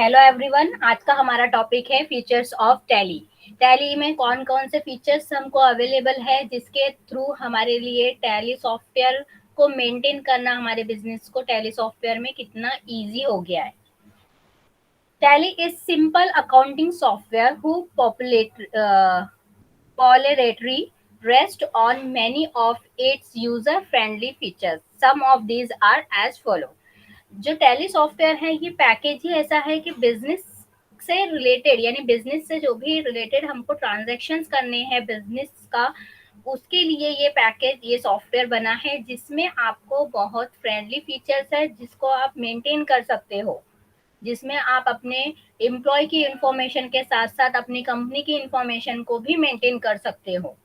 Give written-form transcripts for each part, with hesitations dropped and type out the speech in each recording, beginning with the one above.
Hello everyone, आज का हमारा टॉपिक है फीचर्स ऑफ टैली। टैली में कौन कौन से फीचर्स हमको अवेलेबल है जिसके थ्रू हमारे लिए टैली सॉफ्टवेयर को मेंटेन करना, हमारे बिजनेस को टैली सॉफ्टवेयर में कितना इजी हो गया है। Tally is simple accounting software who Polarity rests on many of its user-friendly features. Some of these are as follow. जो टैली सॉफ्टवेयर है ये पैकेज ही ऐसा है कि बिजनेस से रिलेटेड, यानी बिजनेस से जो भी रिलेटेड हमको ट्रांजैक्शंस करने हैं बिजनेस का, उसके लिए ये पैकेज, ये सॉफ्टवेयर बना है जिसमें आपको बहुत फ्रेंडली फीचर्स है जिसको आप मेंटेन कर सकते हो, जिसमें आप अपने एम्प्लॉय की इंफॉर्मेशन के साथ साथ अपनी कंपनी की इंफॉर्मेशन को भी मेंटेन कर सकते हो।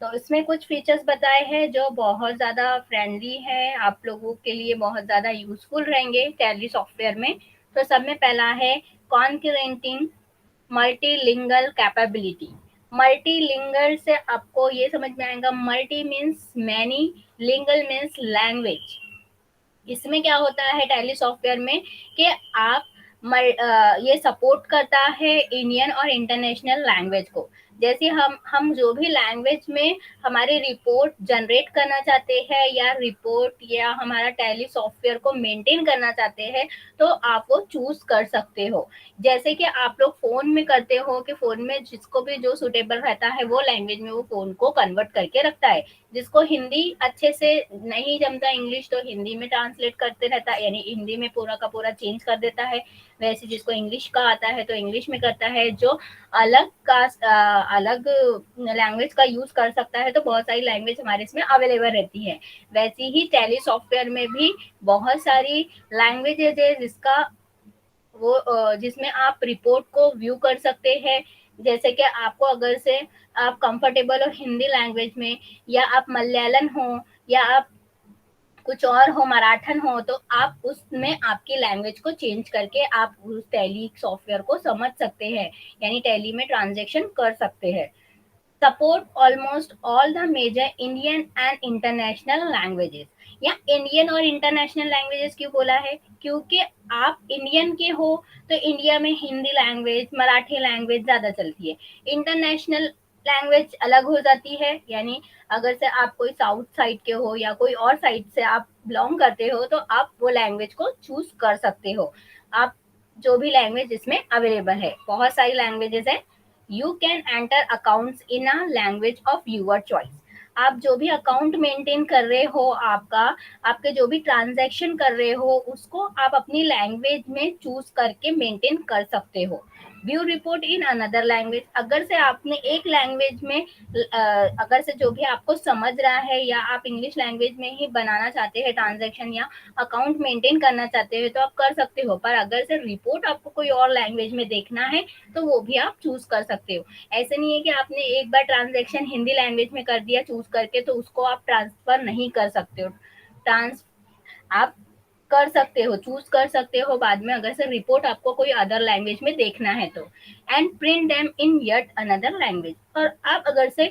तो इसमें कुछ फीचर्स बताए हैं जो बहुत ज़्यादा फ्रेंडली है, आप लोगों के लिए बहुत ज़्यादा यूजफुल रहेंगे टैली सॉफ्टवेयर में। तो सब में पहला है कॉन्करेंटिंग मल्टीलिंगुअल कैपेबिलिटी। मल्टीलिंगुअल से आपको ये समझ में आएगा, multi means many, lingual means language. इसमें क्या होता है टैली सॉफ्टवेयर में कि आप ये सपोर्ट करता है इंडियन और इंटरनेशनल लैंग्वेज को। जैसे हम जो भी लैंग्वेज में हमारी रिपोर्ट जनरेट करना चाहते हैं या रिपोर्ट या हमारा टैली सॉफ्टवेयर को मेंटेन करना चाहते हैं, तो आप वो चूज कर सकते हो। जैसे कि आप लोग फोन में करते हो कि फोन में जिसको भी जो सुटेबल रहता है वो लैंग्वेज में वो फोन को कन्वर्ट करके रखता है। जिसको हिंदी अच्छे से नहीं जमता इंग्लिश, तो हिंदी में ट्रांसलेट करते रहता है, यानी हिंदी में पूरा का पूरा चेंज कर देता है। वैसे जिसको इंग्लिश का आता है तो इंग्लिश में करता है। जो अलग लैंग्वेज का यूज कर सकता है, तो बहुत सारी लैंग्वेज हमारे इसमें अवेलेबल रहती है। वैसे ही टैली सॉफ्टवेयर में भी बहुत सारी लैंग्वेजेज है जिसमें आप रिपोर्ट को व्यू कर सकते हैं। जैसे कि आपको अगर से आप कंफर्टेबल हो हिंदी लैंग्वेज में, या आप मलयालम हो, या आप कुछ और हो, मराठन हो, तो आप उसमें आपकी लैंग्वेज को चेंज करके आप उस टैली सॉफ्टवेयर को समझ सकते हैं, यानी टैली में ट्रांजेक्शन कर सकते हैं। Support almost all the major Indian and international languages. या इंडियन और इंटरनेशनल लैंग्वेजेस क्यों बोला है? क्योंकि आप इंडियन के हो तो इंडिया में हिंदी लैंग्वेज, मराठी लैंग्वेज ज़्यादा चलती है। इंटरनेशनल लैंग्वेज अलग हो जाती है, यानी अगर से आप कोई साउथ साइड के हो या कोई और साइड से आप बिलोंग करते हो, तो आप वो लैंग्वेज को चूज कर सकते हो। आप जो भी लैंग्वेज इसमें अवेलेबल है, बहुत सारी लैंग्वेजेस है। You can enter accounts in a language of your choice. आप जो भी अकाउंट मेंटेन कर रहे हो, आपके जो भी ट्रांजैक्शन कर रहे हो, उसको आप अपनी लैंग्वेज में चूज करके मेंटेन कर सकते हो। View report in another language. अगर से आपने एक लैंग्वेज में अगर से जो भी आपको समझ रहा है, या आप इंग्लिश लैंग्वेज में ही बनाना चाहते हैं ट्रांजैक्शन या अकाउंट मेंटेन करना चाहते हैं, तो आप कर सकते हो। पर अगर से रिपोर्ट आपको कोई और लैंग्वेज में देखना है, तो वो भी आप चूज कर सकते हो। ऐसे नहीं है कि आपने एक बार ट्रांजैक्शन हिंदी लैंग्वेज में कर दिया चूज करके, तो उसको आप ट्रांसफर नहीं कर सकते हो। ट्रांस आप कर सकते हो, चूज कर सकते हो बाद में, अगर से रिपोर्ट आपको कोई अदर लैंग्वेज में देखना है तो। And print them in yet another language. और आप अगर से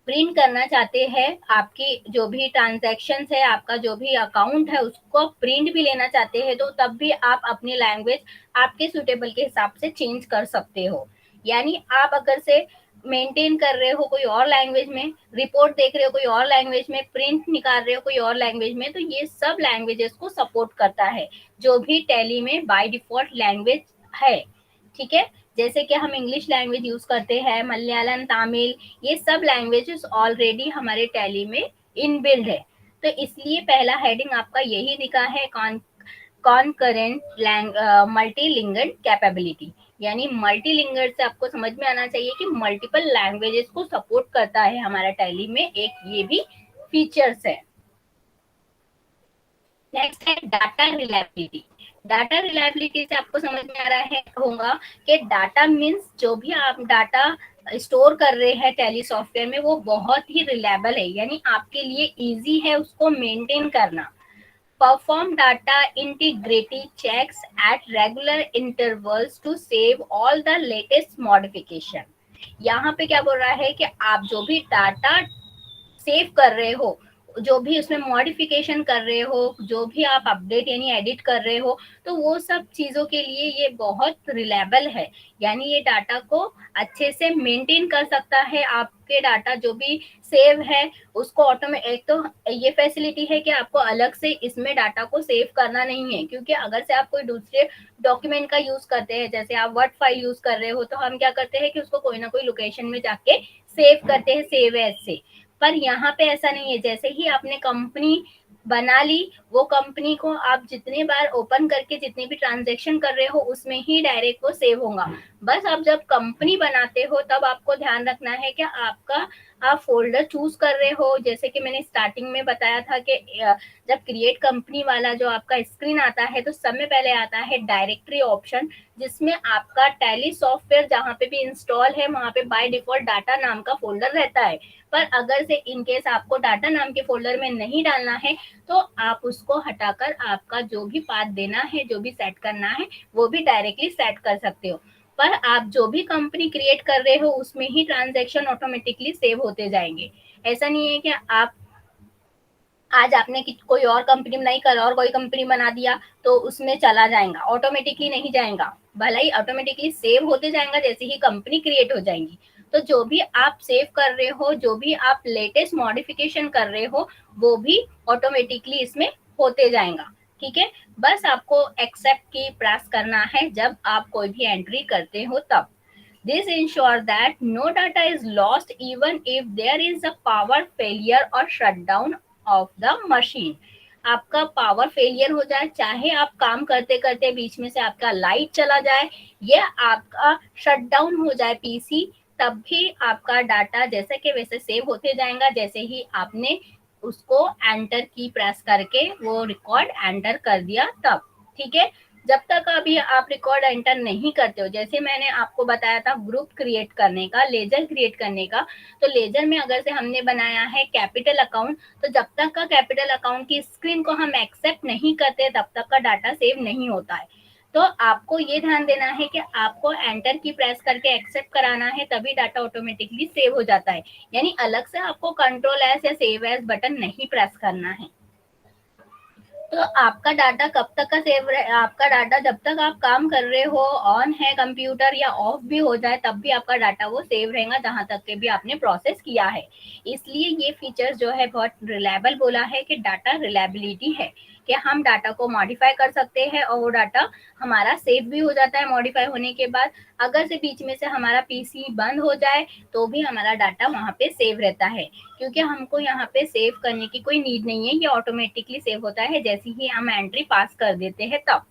प्रिंट करना चाहते हैं, आपकी जो भी ट्रांजैक्शन है, आपका जो भी अकाउंट है, उसको प्रिंट भी लेना चाहते हैं, तो तब भी आप अपनी लैंग्वेज आपके सुटेबल के हिसाब से चेंज कर सकते हो। यानी आप अगर से मेंटेन कर रहे हो कोई और लैंग्वेज में, रिपोर्ट देख रहे हो कोई और लैंग्वेज में, प्रिंट निकाल रहे हो कोई और लैंग्वेज में, तो ये सब लैंग्वेजेस को सपोर्ट करता है जो भी टैली में बाय डिफॉल्ट लैंग्वेज है। ठीक है, जैसे कि हम इंग्लिश लैंग्वेज यूज करते हैं, मलयालम, तमिल, ये सब लैंग्वेजेस ऑलरेडी हमारे टैली में इनबिल्ड है। तो इसलिए पहला हेडिंग आपका यही दिखा है, कॉनकरेंट मल्टीलिंगुअल कैपेबिलिटी। यानी मल्टीलिंगुअल से आपको समझ में आना चाहिए कि मल्टीपल लैंग्वेजेस को सपोर्ट करता है हमारा टैली में, एक ये भी फीचर्स है। नेक्स्ट है डाटा रिलायबिलिटी। डाटा रिलायबिलिटी से आपको समझ में आ रहा है होगा कि डाटा मीन्स जो भी आप डाटा स्टोर कर रहे हैं टैली सॉफ्टवेयर में, वो बहुत ही रिलायबल है, यानी आपके लिए इजी है उसको मेंटेन करना। Perform data integrity checks at regular intervals to save all the latest modification. यहाँ पे क्या बोल रहा है कि आप जो भी डाटा सेव कर रहे हो, जो भी उसमें मॉडिफिकेशन कर रहे हो, जो भी आप अपडेट यानी एडिट कर रहे हो, तो वो सब चीज़ों के लिए ये बहुत रिलायबल है। यानी ये डाटा को अच्छे से मेंटेन कर सकता है। आपके डाटा जो भी सेव है उसको एक तो ये फैसिलिटी है कि आपको अलग से इसमें डाटा को सेव करना नहीं है, क्योंकि अगर से आप कोई दूसरे डॉक्यूमेंट का यूज करते हैं, जैसे आप वर्ड फाइल यूज कर रहे हो, तो हम क्या करते हैं कि उसको कोई ना कोई लोकेशन में जाके सेव करते हैं सेव एज से। पर यहाँ पे ऐसा नहीं है। जैसे ही आपने कंपनी बना ली, वो कंपनी को आप जितने बार ओपन करके जितने भी ट्रांजेक्शन कर रहे हो उसमें ही डायरेक्ट वो सेव होगा। बस आप जब कंपनी बनाते हो तब आपको ध्यान रखना है कि आपका आप फोल्डर चूज कर रहे हो। जैसे कि मैंने स्टार्टिंग में बताया था कि जब क्रिएट कंपनी वाला जो आपका स्क्रीन आता है तो सबसे पहले आता है डायरेक्टरी ऑप्शन, जिसमें आपका टैली सॉफ्टवेयर जहाँ पे भी इंस्टॉल है वहाँ पे बाय डिफॉल्ट डाटा नाम का फोल्डर रहता है। पर अगर से इनकेस आपको डाटा नाम के फोल्डर में नहीं डालना है तो आप उसको हटाकर आपका जो भी पाथ देना है, जो भी सेट करना है, वो भी डायरेक्टली सेट कर सकते हो। पर आप जो भी कंपनी क्रिएट कर रहे हो उसमें ही ट्रांजैक्शन ऑटोमेटिकली सेव होते जाएंगे। ऐसा नहीं है कि आप आज आपने कोई और कंपनी बनाई, कल और कोई कंपनी बना दिया तो उसमें चला जाएगा, ऑटोमेटिकली नहीं जाएगा। भला ही ऑटोमेटिकली सेव होते जाएगा जैसे ही कंपनी क्रिएट हो जाएंगी। तो जो भी आप सेव कर रहे हो, जो भी आप लेटेस्ट मॉडिफिकेशन कर रहे हो, वो भी ऑटोमेटिकली इसमें होते जाएगा। ठीक है, बस आपको एक्सेप्ट की प्रेस करना है जब आप कोई भी एंट्री करते हो तब। This ensures that no data is lost even if there is a power failure or shutdown of the machine. आपका पावर फेलियर हो जाए, चाहे आप काम करते करते बीच में से आपका लाइट चला जाए या आपका शटडाउन हो जाए पीसी, तब भी आपका डाटा जैसे के वैसे सेव होते जाएगा जैसे ही आपने उसको एंटर की प्रेस करके वो रिकॉर्ड एंटर कर दिया तब। ठीक है, जब तक अभी आप रिकॉर्ड एंटर नहीं करते हो, जैसे मैंने आपको बताया था ग्रुप क्रिएट करने का, लेजर क्रिएट करने का, तो लेजर में अगर से हमने बनाया है कैपिटल अकाउंट, तो जब तक का कैपिटल अकाउंट की स्क्रीन को हम एक्सेप्ट नहीं करते तब तक का डाटा सेव नहीं होता है। तो आपको ये ध्यान देना है कि आपको एंटर की प्रेस करके एक्सेप्ट कराना है, तभी डाटा ऑटोमेटिकली सेव हो जाता है। यानी अलग से आपको कंट्रोल एस या सेव एस बटन नहीं प्रेस करना है। तो आपका डाटा कब तक का सेव रहे, आपका डाटा जब तक आप काम कर रहे हो, ऑन है कंप्यूटर या ऑफ भी हो जाए तब भी आपका डाटा वो सेव रहेगा जहां तक के भी आपने प्रोसेस किया है। इसलिए ये फीचर जो है बहुत रिलायबल बोला है कि डाटा रिलायबिलिटी है, कि हम डाटा को मॉडिफाई कर सकते हैं और वो डाटा हमारा सेव भी हो जाता है मॉडिफाई होने के बाद। अगर से बीच में से हमारा पीसी बंद हो जाए तो भी हमारा डाटा वहाँ पे सेव रहता है, क्योंकि हमको यहाँ पे सेव करने की कोई नीड नहीं है, ये ऑटोमेटिकली सेव होता है जैसे ही हम एंट्री पास कर देते हैं तब।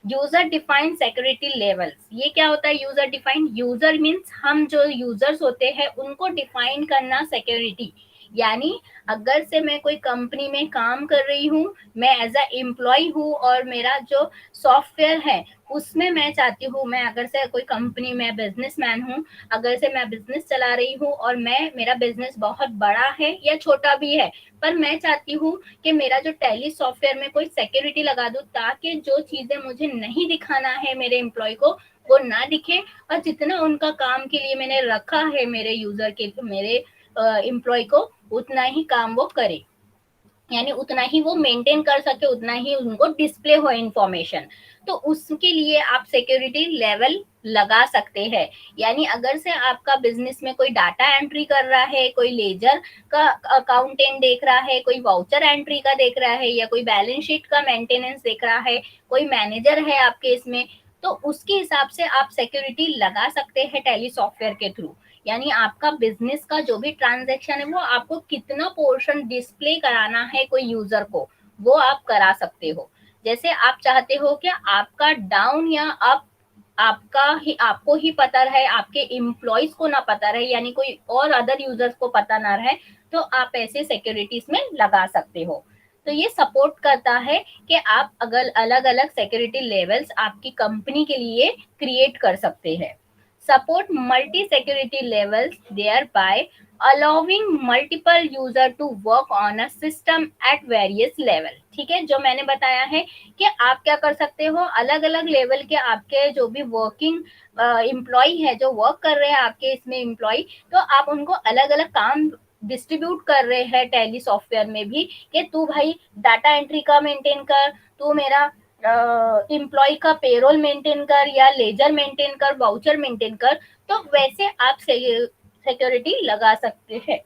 यूजर डिफाइंड सिक्योरिटी लेवल्स, ये क्या होता है यूजर डिफाइंड? यूजर मीन्स हम जो यूजर्स होते हैं उनको डिफाइन करना सिक्योरिटी। यानी अगर से मैं कोई कंपनी में काम कर रही हूँ, मैं एज अ एम्प्लॉय हूँ और मेरा जो सॉफ्टवेयर है उसमें मैं चाहती हूँ, मैं अगर से कोई कंपनी में बिजनेसमैन हूँ, अगर से मैं बिजनेस चला रही हूँ और मेरा बिजनेस बहुत बड़ा है या छोटा भी है, पर मैं चाहती हूँ कि मेरा जो टैली सॉफ्टवेयर में कोई सिक्योरिटी लगा दूं ताकि जो चीजें मुझे नहीं दिखाना है मेरे एम्प्लॉय को वो ना दिखे, और जितना उनका काम के लिए मैंने रखा है मेरे यूजर के, मेरे एम्प्लॉय को, उतना ही काम वो करे। यानी उतना ही वो मेंटेन कर सके, उतना ही उनको डिस्प्ले हो इंफॉर्मेशन। तो उसके लिए आप सिक्योरिटी लेवल लगा सकते हैं। यानी अगर से आपका बिजनेस में कोई डाटा एंट्री कर रहा है, कोई लेजर का अकाउंटेंट देख रहा है, कोई वाउचर एंट्री का देख रहा है, या कोई बैलेंस शीट का मेंटेनेंस देख रहा है, कोई मैनेजर है आपके इसमें, तो उसके हिसाब से आप सिक्योरिटी लगा सकते हैं टैली सॉफ्टवेयर के थ्रू। यानी आपका बिजनेस का जो भी ट्रांजैक्शन है वो आपको कितना पोर्शन डिस्प्ले कराना है कोई यूजर को, वो आप करा सकते हो। जैसे आप चाहते हो कि आपका डाउन या अप आपको ही पता रहे, आपके एम्प्लॉयज को ना पता रहे, यानी कोई और अदर यूजर्स को पता ना रहे, तो आप ऐसे सिक्योरिटीज में लगा सकते हो। तो ये सपोर्ट करता है कि आप अगर अलग अलग सिक्योरिटी लेवल्स आपकी कंपनी के लिए क्रिएट कर सकते हैं। support multi-security levels, thereby allowing multiple user to work on a system at various level। ठीक है, जो मैंने बताया है कि आप क्या कर सकते हो, अलग अलग लेवल के आपके जो भी वर्किंग एम्प्लॉय है, जो वर्क कर रहे हैं आपके इसमें एम्प्लॉय, तो आप उनको अलग अलग काम डिस्ट्रीब्यूट कर रहे हैं टैली सॉफ्टवेयर में भी कि तू भाई डाटा एंट्री का मेंटेन कर, तू मेरा एम्प्लॉय का पेरोल मेंटेन कर या लेजर मेंटेन कर, वाउचर मेंटेन कर, तो वैसे आप सिक्योरिटी लगा सकते हैं।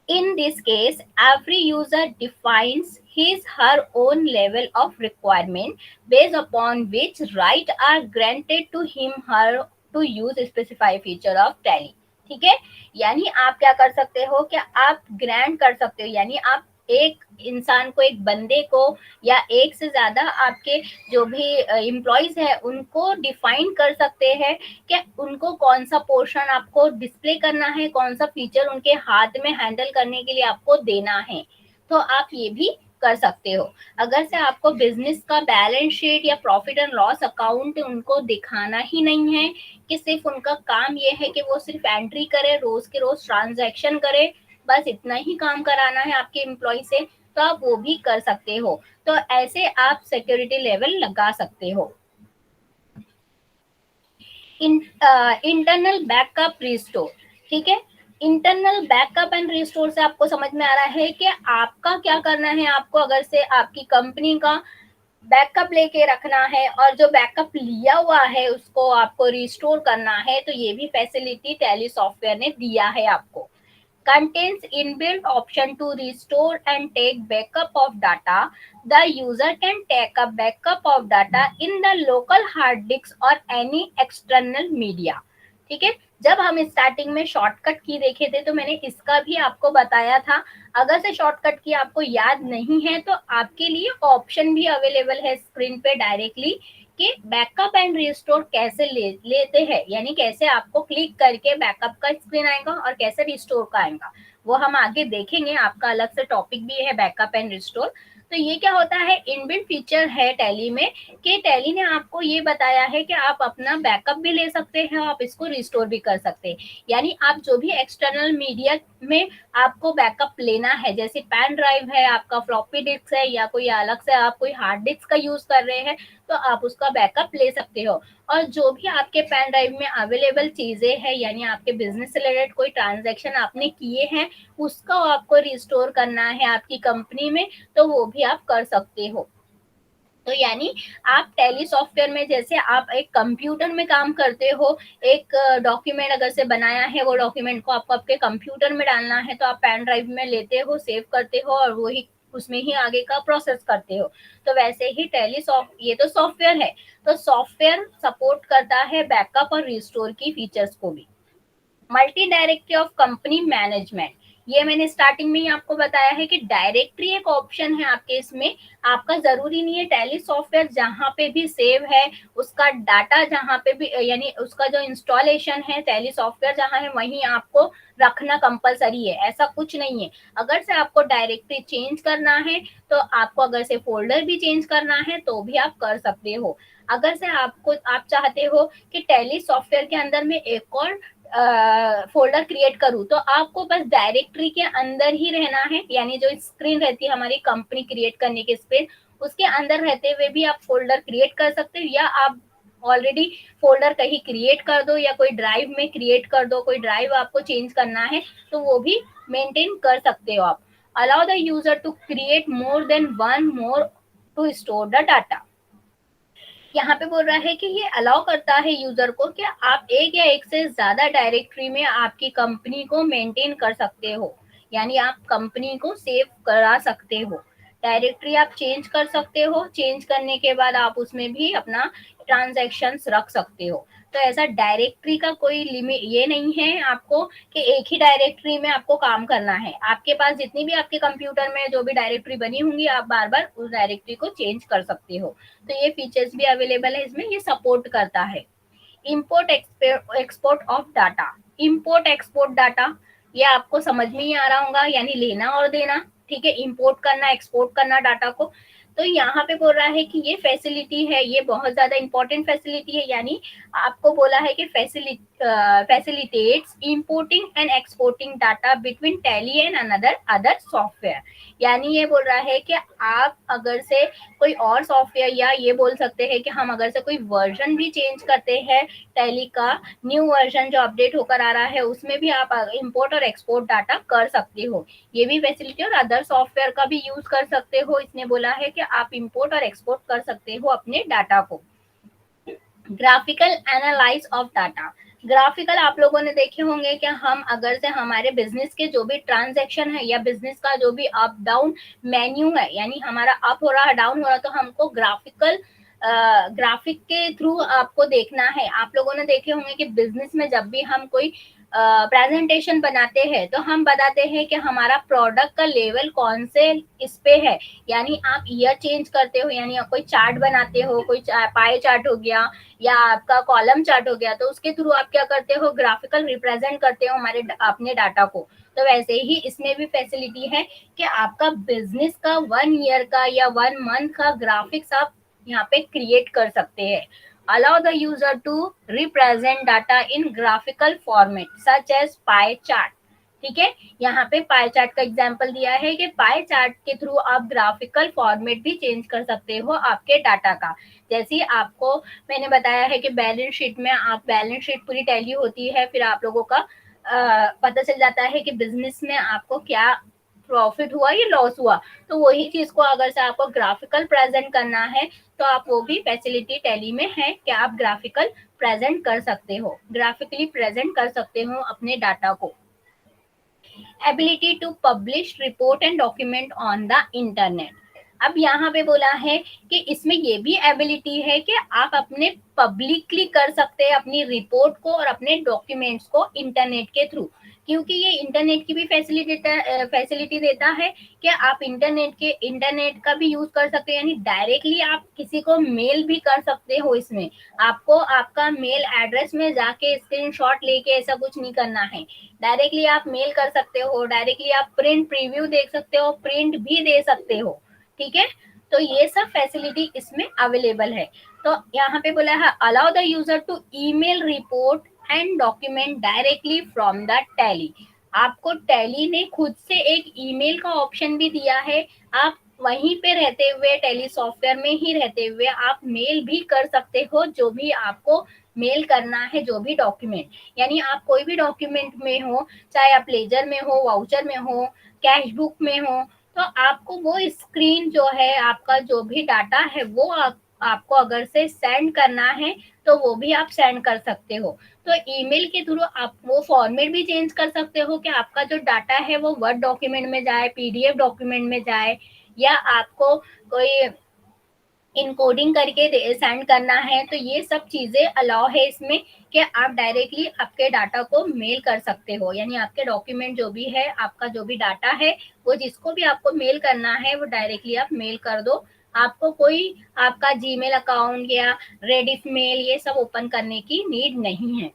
In this case, every user defines his her own level of requirement based upon which right are granted to him her to use specified feature of Tally. ठीक है, यानी आप क्या कर सकते हो कि आप ग्रांट कर सकते हो, यानी आप एक इंसान को, एक बंदे को या एक से ज्यादा आपके जो भी एम्प्लॉयज है उनको डिफाइन कर सकते हैं कि उनको कौन सा पोर्शन आपको डिस्प्ले करना है, कौन सा फीचर उनके हाथ में हैंडल करने के लिए आपको देना है। तो आप ये भी कर सकते हो। अगर से आपको बिजनेस का बैलेंस शीट या प्रॉफिट एंड लॉस अकाउंट उनको दिखाना ही नहीं है, कि सिर्फ उनका काम ये है कि वो सिर्फ एंट्री करे, रोज के रोज ट्रांजैक्शन करे, बस इतना ही काम कराना है आपके एम्प्लॉय से, तो आप वो भी कर सकते हो। तो ऐसे आप सिक्योरिटी लेवल लगा सकते हो। इंटरनल बैकअप रिस्टोर, ठीक है। इंटरनल बैकअप एंड रिस्टोर से आपको समझ में आ रहा है कि आपका क्या करना है। आपको अगर से आपकी कंपनी का बैकअप लेके रखना है और जो बैकअप लिया हुआ है उसको आपको रिस्टोर करना है, तो ये भी फैसिलिटी टैली सॉफ्टवेयर ने दिया है आपको। Contains inbuilt option to restore and take backup of data. The user can take a backup of data in the local hard disk or any external media. ठीक है, जब हम स्टार्टिंग में shortcut की देखे थे तो मैंने इसका भी आपको बताया था। अगर से शॉर्टकट की आपको याद नहीं है तो आपके लिए ऑप्शन भी अवेलेबल है स्क्रीन पे डायरेक्टली कि बैकअप एंड रिस्टोर कैसे लेते हैं, यानी कैसे आपको क्लिक करके बैकअप का स्क्रीन आएगा और कैसे रिस्टोर का आएगा, वो हम आगे देखेंगे। आपका अलग से टॉपिक भी है बैकअप एंड रिस्टोर। तो ये क्या होता है, इनबिल्ट फीचर है टैली में कि टैली ने आपको ये बताया है कि आप अपना बैकअप भी ले सकते हैं, आप इसको रिस्टोर भी कर सकते हैं। यानी आप जो भी एक्सटर्नल मीडिया में आपको बैकअप लेना है, जैसे पेन ड्राइव है, आपका फ्लॉपी डिस्क है, या कोई अलग से आप कोई हार्ड डिस्क का यूज कर रहे हैं, तो आप उसका बैकअप ले सकते हो। और जो भी आपके पेन ड्राइव में अवेलेबल चीजें हैं, यानी आपके बिजनेस से रिलेटेड कोई ट्रांजैक्शन आपने किए हैं, उसको आपको रिस्टोर करना है आपकी कंपनी में, तो वो भी आप कर सकते हो। तो यानी आप टैली सॉफ्टवेयर में, जैसे आप एक कंप्यूटर में काम करते हो, एक डॉक्यूमेंट अगर से बनाया है, वो डॉक्यूमेंट को आपको आपके कंप्यूटर में डालना है, तो आप पेन ड्राइव में लेते हो, सेव करते हो और वही उसमें ही आगे का प्रोसेस करते हो। तो वैसे ही टैली ये तो सॉफ्टवेयर है, तो सॉफ्टवेयर सपोर्ट करता है बैकअप और रिस्टोर की फीचर्स को भी। Multi directory of company management, ये मैंने स्टार्टिंग में ही आपको बताया है कि डायरेक्टरी एक ऑप्शन है आपके इसमें। आपका जरूरी नहीं है टैली सॉफ्टवेयर जहां पे भी सेव है उसका डाटा, जहां पे भी यानी उसका जो इंस्टॉलेशन है टैली सॉफ्टवेयर जहां है वहीं आपको रखना कंपलसरी है, ऐसा कुछ नहीं है। अगर से आपको डायरेक्टरी चेंज करना है, तो आपको अगर से फोल्डर भी चेंज करना है तो भी आप कर सकते हो। अगर से आप चाहते हो कि टैली सॉफ्टवेयर के अंदर में एक और फोल्डर क्रिएट करूँ, तो आपको बस डायरेक्टरी के अंदर ही रहना है, यानी जो स्क्रीन रहती है हमारी कंपनी क्रिएट करने की स्क्रीन, उसके अंदर रहते हुए भी आप फोल्डर क्रिएट कर सकते हो, या आप ऑलरेडी फोल्डर कहीं क्रिएट कर दो या कोई ड्राइव में क्रिएट कर दो, कोई ड्राइव आपको चेंज करना है तो वो भी मेंटेन कर सकते हो आप। Allow the user to create more than one more to store the data. यहाँ पे बोल रहा है कि ये अलाउ करता है यूजर को कि आप एक या एक से ज्यादा डायरेक्टरी में आपकी कंपनी को मेंटेन कर सकते हो, यानी आप कंपनी को सेव करा सकते हो। डायरेक्टरी आप चेंज कर सकते हो, चेंज करने के बाद आप उसमें भी अपना ट्रांजैक्शंस रख सकते हो। तो ऐसा डायरेक्टरी का कोई लिमिट ये नहीं है आपको कि एक ही डायरेक्टरी में आपको काम करना है। आपके पास जितनी भी आपके कंप्यूटर में जो भी डायरेक्टरी बनी होंगी, आप बार बार उस डायरेक्टरी को चेंज कर सकते हो। तो ये फीचर्स भी अवेलेबल है इसमें, ये सपोर्ट करता है। Import export of data, import export data, ये आपको समझ में ही आ रहा होगा, यानी लेना और देना। ठीक है, इंपोर्ट करना, एक्सपोर्ट करना डाटा को। तो यहाँ पे बोल रहा है कि ये फैसिलिटी है, ये बहुत ज्यादा इंपॉर्टेंट फैसिलिटी है, यानी आपको बोला है कि facilitates importing and exporting data between Tally and another other software. यानी ये बोल रहा है कि आप अगर से कोई और सॉफ्टवेयर, या ये बोल सकते हैं कि हम अगर से कोई वर्जन भी चेंज करते हैं टैली का, न्यू वर्जन जो अपडेट होकर आ रहा है उसमें भी आप इंपोर्ट और एक्सपोर्ट डाटा कर सकते हो। ये भी फैसिलिटी, और अदर सॉफ्टवेयर का भी यूज कर सकते हो। इसने बोला है कि आप इंपोर्ट और एक्सपोर्ट कर सकते हो अपने डाटा को। Graphical analyse of data. Graphical आप लोगों ने देखे होंगे कि हम अगर से हमारे बिजनेस के जो भी ट्रांजैक्शन है या बिजनेस का जो भी अप डाउन मेन्यू है, यानी हमारा अप हो रहा डाउन हो रहा, तो हमको ग्राफिक के थ्रू आपको देखना है। आप लोगों ने देखे होंगे कि बिजनेस में जब भी हम कोई प्रेजेंटेशन बनाते हैं तो हम बताते हैं कि हमारा प्रोडक्ट का लेवल कौन से इस पे है। यानी आप ईयर चेंज करते हो, यानी आप कोई चार्ट बनाते हो, कोई पाई चार्ट हो गया या आपका कॉलम चार्ट हो गया, तो उसके थ्रू आप क्या करते हो, ग्राफिकल रिप्रेजेंट करते हो हमारे अपने डाटा को। तो वैसे ही इसमें भी फैसिलिटी है कि आपका बिजनेस का 1 ईयर का या 1 मंथ का ग्राफिक्स आप यहाँ पे क्रिएट कर सकते हैं। Allow the user to represent data in graphical format such as pie chart। ठीक है, यहाँ पे पाई चार्ट का एग्जांपल दिया है कि पाई चार्ट के थ्रू आप ग्राफिकल फॉर्मेट भी चेंज कर सकते हो आपके डाटा का। जैसे आपको मैंने बताया है कि बैलेंस शीट में आप बैलेंस शीट पूरी टैली होती है, फिर आप लोगों का पता चल जाता है कि बिजनेस में आपको क्या प्रॉफिट हुआ या लॉस हुआ। तो वही चीज को अगर से आपको ग्राफिकल प्रेजेंट करना है तो आप वो भी फैसिलिटी टैली में है कि आप ग्राफिकल प्रेजेंट कर सकते हो, ग्राफिकली प्रेजेंट कर सकते हो अपने डाटा को। Ability to publish report and document on the internet. अब यहाँ पे बोला है कि इसमें ये भी एबिलिटी है कि आप अपने पब्लिकली कर सकते हैं अपनी रिपोर्ट को और अपने डॉक्यूमेंट्स को इंटरनेट के थ्रू, क्योंकि ये इंटरनेट की भी फैसिलिटी देता है कि आप इंटरनेट का भी यूज कर सकते हैं। यानी डायरेक्टली आप किसी को मेल भी कर सकते हो। इसमें आपको आपका मेल एड्रेस में जाके स्क्रीनशॉट लेके ऐसा कुछ नहीं करना है, डायरेक्टली आप मेल कर सकते हो, डायरेक्टली आप प्रिंट प्रीव्यू देख सकते हो, प्रिंट भी दे सकते हो। ठीक है, तो ये सब फैसिलिटी इसमें अवेलेबल है। तो यहाँ पे बोला है allow the user to email report and document directly from the Tally. आपको टैली ने खुद से एक ईमेल का ऑप्शन भी दिया है। आप वहीं पे रहते हुए, टैली सॉफ्टवेयर में ही रहते हुए आप मेल भी कर सकते हो, जो भी आपको मेल करना है, जो भी डॉक्यूमेंट। यानी आप कोई भी डॉक्यूमेंट में हो, चाहे आप लेजर में हो, वाउचर में हो, कैश बुक में हो, तो आपको वो स्क्रीन जो है, आपका जो भी डाटा है वो आपको अगर से सेंड करना है तो वो भी आप सेंड कर सकते हो। तो ईमेल के थ्रू आप वो फॉर्मेट भी चेंज कर सकते हो कि आपका जो डाटा है वो वर्ड डॉक्यूमेंट में जाए, पीडीएफ डॉक्यूमेंट में जाए, या आपको कोई इनकोडिंग करके सेंड करना है। तो ये सब चीजें अलाउ है इसमें कि आप डायरेक्टली आपके डाटा को मेल कर सकते हो। यानी आपके डॉक्यूमेंट जो भी है, आपका जो भी डाटा है, वो जिसको भी आपको मेल करना है वो डायरेक्टली आप मेल कर दो। आपको कोई आपका जीमेल अकाउंट या रेडिफ मेल ये सब ओपन करने की नीड नहीं है।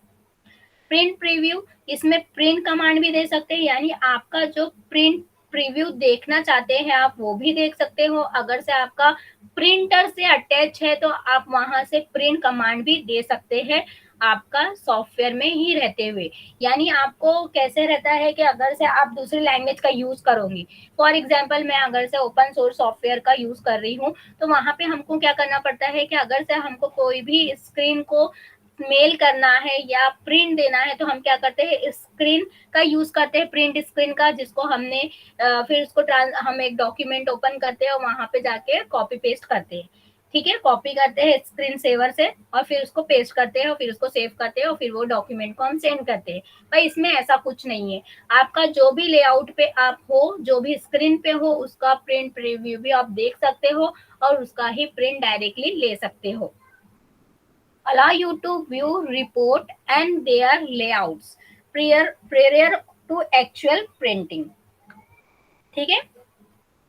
प्रिंट प्रीव्यू, इसमें प्रिंट कमांड भी दे सकते हैं, यानी आपका जो प्रिंट प्रीव्यू देखना चाहते हैं आप वो भी देख सकते हो। अगर से आपका प्रिंटर से अटैच है तो आप वहां से प्रिंट कमांड भी दे सकते हैं आपका सॉफ्टवेयर में ही रहते हुए। यानी आपको कैसे रहता है कि अगर से आप दूसरी लैंग्वेज का यूज करोगी, फॉर एग्जांपल मैं अगर से ओपन सोर्स सॉफ्टवेयर का यूज कर रही हूँ, तो वहां पे हमको क्या करना पड़ता है कि अगर से हमको कोई भी स्क्रीन को मेल करना है या प्रिंट देना है तो हम क्या करते हैं, स्क्रीन का यूज करते हैं, प्रिंट स्क्रीन का, जिसको हमने फिर उसको हम एक डॉक्यूमेंट ओपन करते हैं और वहां पे जाके कॉपी पेस्ट करते हैं। ठीक है, कॉपी करते हैं स्क्रीन सेवर से और फिर उसको पेस्ट करते हैं और फिर उसको सेव करते हैं और फिर वो डॉक्यूमेंट को हम सेंड करते हैं। भाई इसमें ऐसा कुछ नहीं है। आपका जो भी लेआउट पे आप हो, जो भी स्क्रीन पे हो, उसका प्रिंट प्रीव्यू भी आप देख सकते हो और उसका ही प्रिंट डायरेक्टली ले सकते हो। Allow you to view report and their layouts prior to actual printing। ठीक है,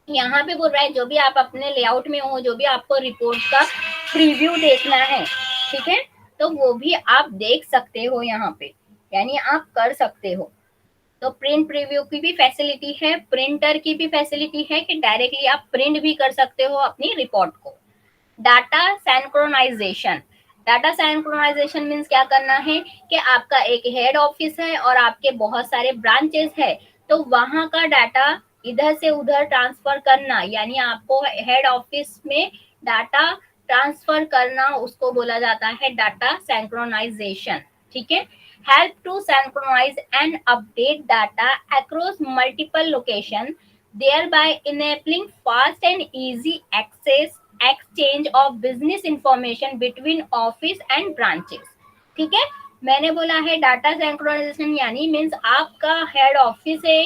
यहाँ पे बोल रहा है जो भी आप अपने लेआउट में हो, जो भी आपको रिपोर्ट का प्रीव्यू देखना है, ठीक है, तो वो भी आप देख सकते हो यहाँ पे, यानी आप कर सकते हो। तो प्रिंट प्रीव्यू की भी फैसिलिटी है, प्रिंटर की भी फैसिलिटी है कि डायरेक्टली आप प्रिंट भी कर सकते हो अपनी रिपोर्ट को। Data synchronisation, data synchronisation means क्या करना है कि आपका एक हेड ऑफिस है और आपके बहुत सारे ब्रांचेस है, तो वहां का डाटा इधर से उधर ट्रांसफर करना, यानी आपको हेड ऑफिस में डाटा ट्रांसफर करना, उसको बोला जाता है डाटा सिंक्रोनाइजेशन। ठीक है। Help to synchronise and update data across multiple location, thereby enabling fast and easy access exchange of business information between office and branches। ठीक है। मैंने बोला है डाटा सिंक्रोनाइजेशन यानी मीन्स आपका हेड ऑफिस है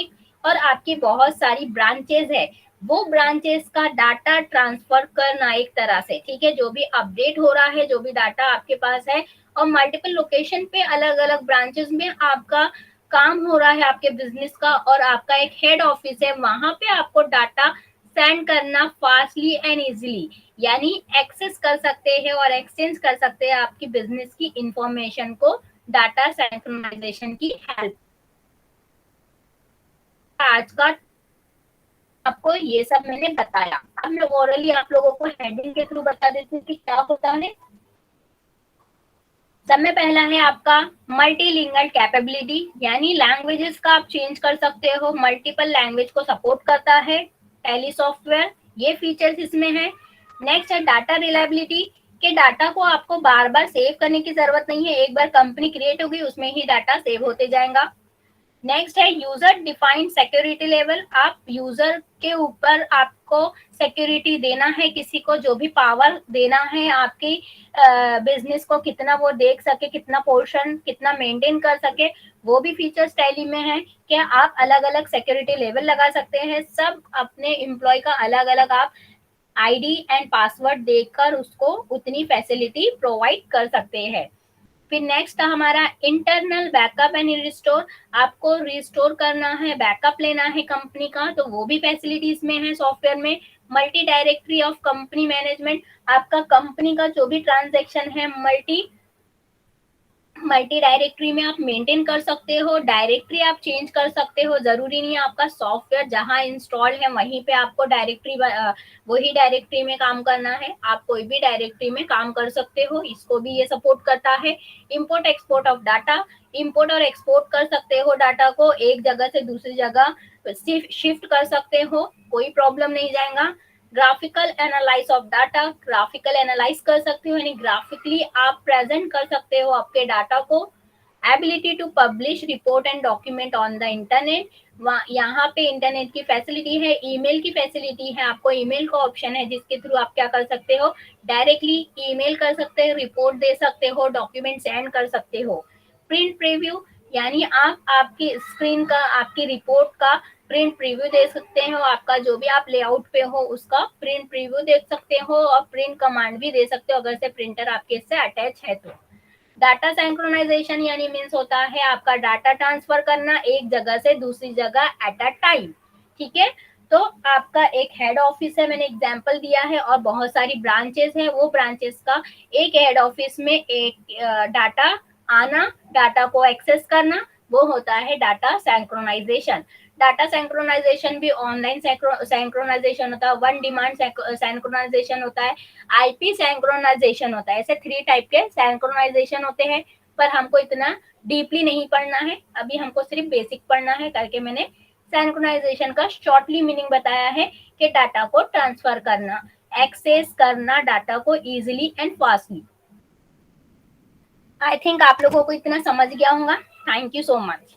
और आपकी बहुत सारी ब्रांचेस है, वो ब्रांचेस का डाटा ट्रांसफर करना एक तरह से। ठीक है। जो भी अपडेट हो रहा है, जो भी डाटा आपके पास है, और मल्टीपल लोकेशन पे अलग अलग ब्रांचेस में आपका काम हो रहा है आपके बिजनेस का, और आपका एक हेड ऑफिस है, वहां पे आपको डाटा सेंड करना फास्टली एंड इजीली, यानी एक्सेस कर सकते हैं और एक्सचेंज कर सकते हैं आपकी बिजनेस की इंफॉर्मेशन को डाटा सिंक्रोनाइजेशन की हेल्प। आज का आपको ये सब मैंने बताया। अब मैं ओरली आप लोगों को हेडिंग के थ्रू बता देती हूँ कि क्या होता है। सब में पहला है आपका मल्टीलिंगुअल कैपेबिलिटी, यानी लैंग्वेजेस का आप चेंज कर सकते हो, मल्टीपल लैंग्वेज को सपोर्ट करता है टैली सॉफ्टवेयर, ये फीचर्स इसमें है। नेक्स्ट है डाटा रिलायबिलिटी, के डाटा को आपको बार बार सेव करने की जरूरत नहीं है, एक बार कंपनी क्रिएट होगी उसमें ही डाटा सेव होते जाएगा। नेक्स्ट है यूजर डिफाइंड सिक्योरिटी लेवल, आप यूजर के ऊपर आपको सिक्योरिटी देना है, किसी को जो भी पावर देना है आपकी बिजनेस को, कितना वो देख सके, कितना पोर्शन कितना मेंटेन कर सके, वो भी फीचर्स टैली में है कि आप अलग अलग सिक्योरिटी लेवल लगा सकते हैं। सब अपने एम्प्लॉय का अलग अलग आप आईडी एंड पासवर्ड देकर उसको उतनी फैसिलिटी प्रोवाइड कर सकते हैं। फिर नेक्स्ट हमारा इंटरनल बैकअप एंड रिस्टोर, आपको रिस्टोर करना है, बैकअप लेना है कंपनी का, तो वो भी फैसिलिटीज में है सॉफ्टवेयर में। Multi directory of company management, आपका कंपनी का जो भी ट्रांजैक्शन है मल्टी डायरेक्टरी में आप मेंटेन कर सकते हो, डायरेक्टरी आप चेंज कर सकते हो, जरूरी नहीं है आपका सॉफ्टवेयर जहां इंस्टॉल है वहीं पे आपको डायरेक्टरी वही डायरेक्टरी में काम करना है, आप कोई भी डायरेक्टरी में काम कर सकते हो, इसको भी ये सपोर्ट करता है। Import export of data, import और एक्सपोर्ट कर सकते हो, डाटा को एक जगह से दूसरी जगह शिफ्ट कर सकते हो, कोई प्रॉब्लम नहीं जाएगा। Graphical analyse of data, graphical analyse कर सकते हो, यानी ग्राफिकली आप प्रेजेंट कर सकते हो आपके डाटा को। Ability to publish report and document on the internet, यहाँ पे इंटरनेट की फैसिलिटी है, ईमेल की फैसिलिटी है, आपको ईमेल का ऑप्शन है जिसके थ्रू आप क्या कर सकते हो, डायरेक्टली ईमेल कर सकते हो, रिपोर्ट दे सकते हो, डॉक्यूमेंट सेंड कर सकते हो। प्रिंट प्रीव्यू, यानी आप आपकी स्क्रीन का, आपकी रिपोर्ट का प्रिंट प्रीव्यू दे सकते हो, आपका जो भी आप लेआउट पे हो उसका प्रिंट प्रीव्यू देख सकते हो, और प्रिंट कमांड भी दे सकते हो अगर से प्रिंटर आपके इससे अटैच है तो। डाटा सिंक्रोनाइजेशन यानी मीन्स होता है आपका डाटा ट्रांसफर करना एक जगह से दूसरी जगह एट अ टाइम। ठीक है। तो आपका एक हेड ऑफिस है, मैंने एग्जांपल दिया है, और बहुत सारी ब्रांचेस हैं, वो ब्रांचेस का एक हेड ऑफिस में एक डाटा आना, डाटा को एक्सेस करना, वो होता है डाटा सिंक्रोनाइजेशन। डाटा सिंक्रोनाइजेशन भी ऑनलाइन सिंक्रोनाइजेशन होता है, वन डिमांड सिंक्रोनाइजेशन होता है, आईपी सिंक्रोनाइजेशन होता है। ऐसे 3 टाइप के सिंक्रोनाइजेशन होते हैं, पर हमको इतना डीपली नहीं पढ़ना है, अभी हमको सिर्फ बेसिक पढ़ना है करके मैंने सिंक्रोनाइजेशन का शॉर्टली मीनिंग बताया है कि डाटा को ट्रांसफर करना, एक्सेस करना डाटा को easily and fastly. I think आप लोगों को इतना समझ गया होगा। Thank you so much.